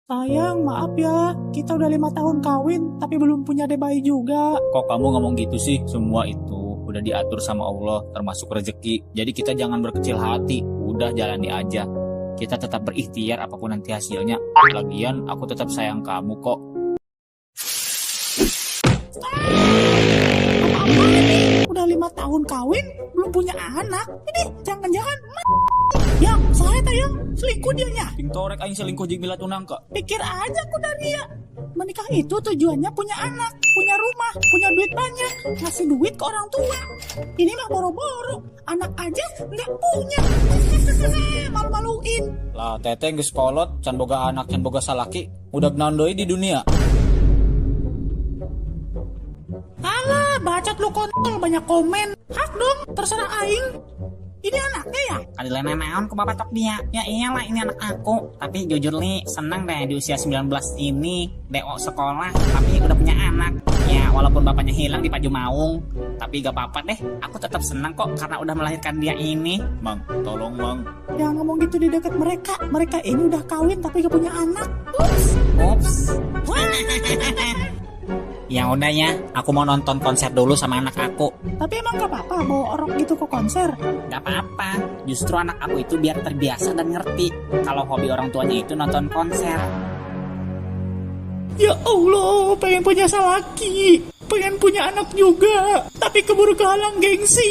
Sayang, maaf ya. Kita udah 5 tahun kawin, tapi belum punya adik bayi juga. Kok kamu ngomong gitu sih? Semua itu udah diatur sama Allah, termasuk rezeki. Jadi kita jangan berkecil hati, udah jalani aja. Kita tetap berikhtiar apapun nanti hasilnya. Lagian aku tetap sayang kamu kok. Apa-apa ini? Udah 5 tahun kawin, belum punya anak. Ini jangan-jangan yang saya tayang selingkuh dianya. Ting torek aing selingkuh jeung mila tunang kak. Pikir aja aku dari dia. Menikah itu tujuannya punya anak, punya rumah, punya duit banyak, ngasih duit ke orang tua. Ini mah boro-boro, anak aja nggak punya. Malu-maluin. Lah teteh geus kolot, can boga anak, can boga salaki, udah naon deui di dunia. Alah, bacot lu kontol, banyak komen. Hak dong, terserah aing. Ini anaknya ya? Kadilena naon ku bapak tok dia. Ya iyalah ini anak aku. Tapi jujur li senang deh di usia 19 ini DO sekolah tapi udah punya anak. Ya walaupun bapaknya hilang di Pajumaung, tapi gak apa-apa deh. Aku tetap senang kok karena udah melahirkan dia ini. Mang, tolong mang. Jangan ngomong gitu di dekat mereka. Mereka ini udah kawin tapi gak punya anak. Ups. Ups. Ya udah ya, aku mau nonton konser dulu sama anak aku. Tapi emang gak apa-apa bawa orang gitu ke konser? Gak apa-apa, justru anak aku itu biar terbiasa dan ngerti kalau hobi orang tuanya itu nonton konser. Ya Allah, pengen punya salaki. Pengen punya anak juga. Tapi keburu kehalang gengsi.